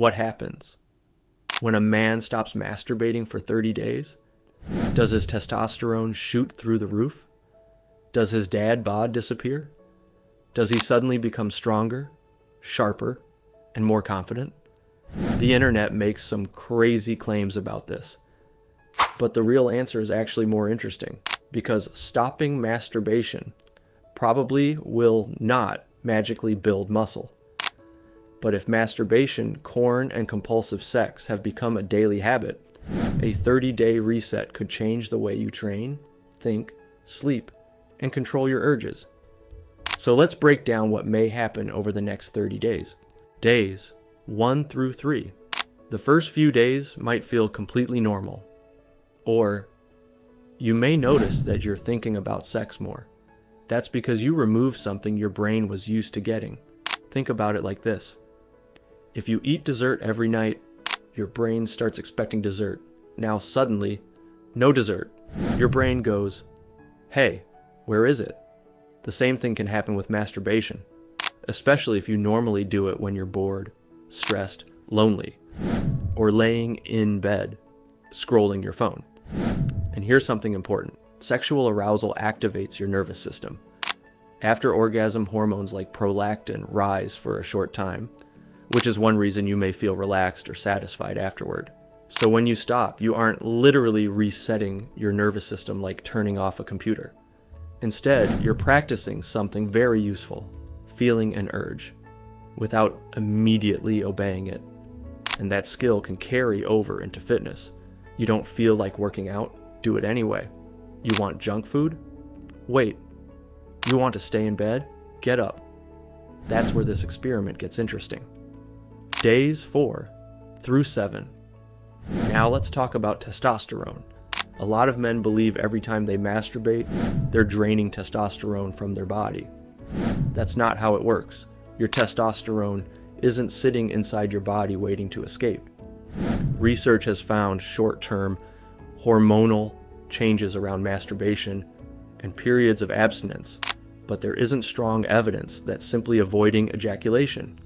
What happens? When a man stops masturbating for 30 days, does his testosterone shoot through the roof? Does his dad bod disappear? Does he suddenly become stronger, sharper, and more confident? The internet makes some crazy claims about this. But the real answer is actually more interesting, because stopping masturbation probably will not magically build muscle. But if masturbation, porn, and compulsive sex have become a daily habit, a 30-day reset could change the way you train, think, sleep, and control your urges. So let's break down what may happen over the next 30 days. Days 1 through 3. The first few days might feel completely normal. Or you may notice that you're thinking about sex more. That's because you removed something your brain was used to getting. Think about it like this. If you eat dessert every night, your brain starts expecting dessert. Now suddenly, no dessert. Your brain goes, hey, where is it? The same thing can happen with masturbation, especially if you normally do it when you're bored, stressed, lonely, or laying in bed, scrolling your phone. And here's something important. Sexual arousal activates your nervous system. After orgasm, hormones like prolactin rise for a short time, which is one reason you may feel relaxed or satisfied afterward. So when you stop, you aren't literally resetting your nervous system like turning off a computer. Instead, you're practicing something very useful, feeling an urge, without immediately obeying it. And that skill can carry over into fitness. You don't feel like working out? Do it anyway. You want junk food? Wait. You want to stay in bed? Get up. That's where this experiment gets interesting. Days 4 through 7. Now let's talk about testosterone. A lot of men believe every time they masturbate, they're draining testosterone from their body. That's not how it works. Your testosterone isn't sitting inside your body waiting to escape. Research has found short-term hormonal changes around masturbation and periods of abstinence, but there isn't strong evidence that simply avoiding ejaculation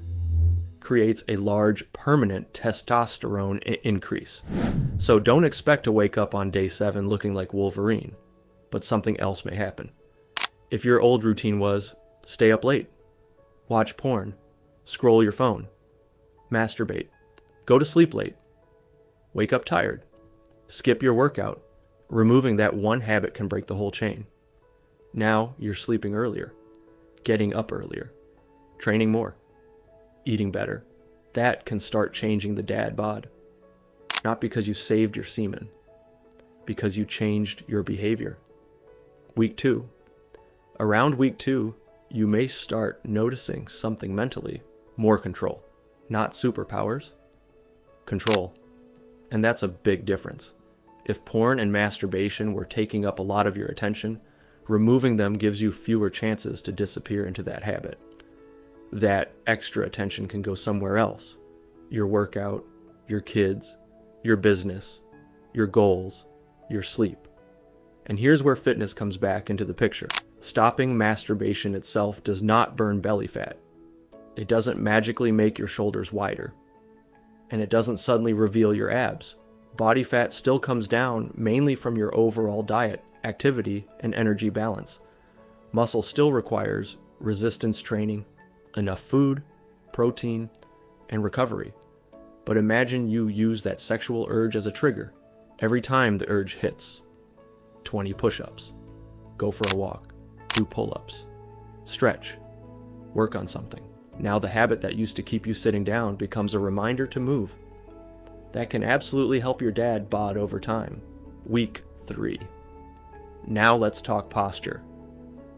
creates a large permanent testosterone increase. So don't expect to wake up on day 7 looking like Wolverine, but something else may happen. If your old routine was stay up late, watch porn, scroll your phone, masturbate, go to sleep late, wake up tired, skip your workout, removing that one habit can break the whole chain. Now you're sleeping earlier, getting up earlier, training more, eating better. That can start changing the dad bod. Not because you saved your semen, because you changed your behavior. Week 2. Around week 2, you may start noticing something mentally. More control. Not superpowers. Control. And that's a big difference. If porn and masturbation were taking up a lot of your attention, removing them gives you fewer chances to disappear into that habit. That extra attention can go somewhere else. Your workout, your kids, your business, your goals, your sleep. And here's where fitness comes back into the picture. Stopping masturbation itself does not burn belly fat. It doesn't magically make your shoulders wider. And it doesn't suddenly reveal your abs. Body fat still comes down mainly from your overall diet, activity, and energy balance. Muscle still requires resistance training, enough food, protein, and recovery. But imagine you use that sexual urge as a trigger. Every time the urge hits, 20 push-ups, go for a walk, do pull-ups, stretch, work on something. Now the habit that used to keep you sitting down becomes a reminder to move. That can absolutely help your dad bod over time. Week 3. Now let's talk posture.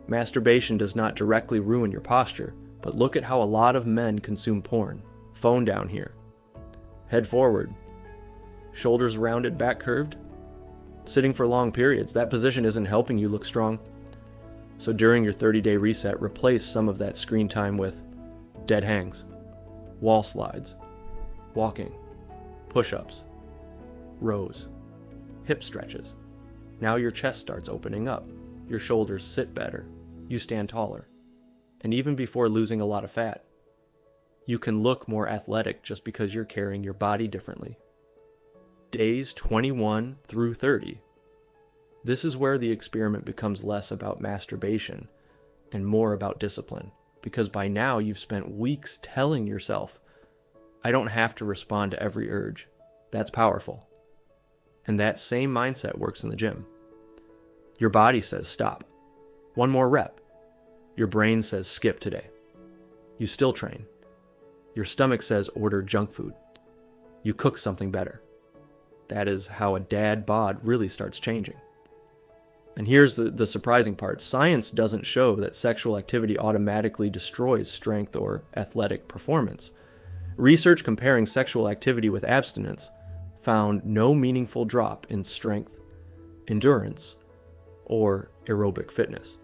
Masturbation does not directly ruin your posture, but look at how a lot of men consume porn. Phone down here. Head forward. Shoulders rounded, back curved. Sitting for long periods, that position isn't helping you look strong. So during your 30-day reset, replace some of that screen time with dead hangs, wall slides, walking, push-ups, rows, hip stretches. Now your chest starts opening up. Your shoulders sit better. You stand taller. And even before losing a lot of fat, You can look more athletic just because you're carrying your body differently. Days 21 through 30. This is where the experiment becomes less about masturbation and more about discipline, because by now you've spent weeks telling yourself, I don't have to respond to every urge. That's powerful. And that same mindset works in the gym. Your body says stop. One more rep. Your brain says skip today. You still train. Your stomach says order junk food. You cook something better. That is how a dad bod really starts changing. And here's the surprising part. Science doesn't show that sexual activity automatically destroys strength or athletic performance. Research comparing sexual activity with abstinence found no meaningful drop in strength, endurance, or aerobic fitness.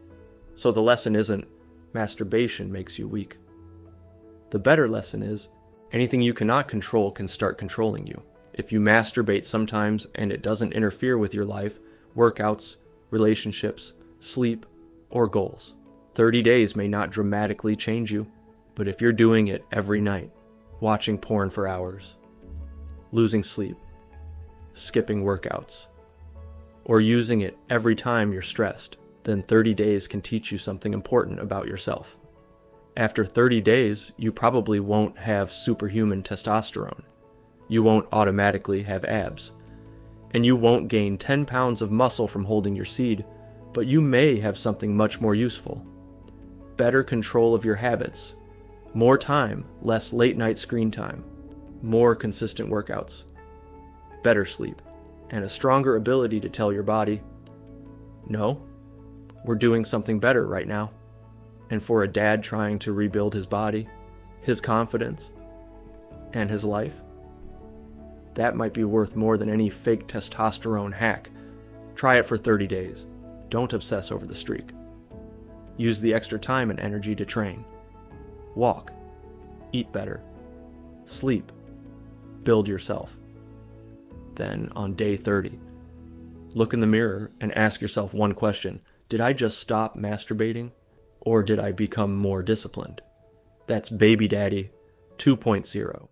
So the lesson isn't masturbation makes you weak. The better lesson is anything you cannot control can start controlling you. If you masturbate sometimes and it doesn't interfere with your life, workouts, relationships, sleep, or goals, 30 days may not dramatically change you, but if you're doing it every night, watching porn for hours, losing sleep, skipping workouts, or using it every time you're stressed, then 30 days can teach you something important about yourself. After 30 days, you probably won't have superhuman testosterone. You won't automatically have abs. And you won't gain 10 pounds of muscle from holding your seed, but you may have something much more useful. Better control of your habits. More time, less late night screen time. More consistent workouts. Better sleep. And a stronger ability to tell your body, no, we're doing something better right now. And for a dad trying to rebuild his body, his confidence, and his life, that might be worth more than any fake testosterone hack. Try it for 30 days. Don't obsess over the streak. Use the extra time and energy to train. Walk. Eat better. Sleep. Build yourself. Then, on day 30, look in the mirror and ask yourself one question. Did I just stop masturbating, or did I become more disciplined? That's Baby Daddy 2.0.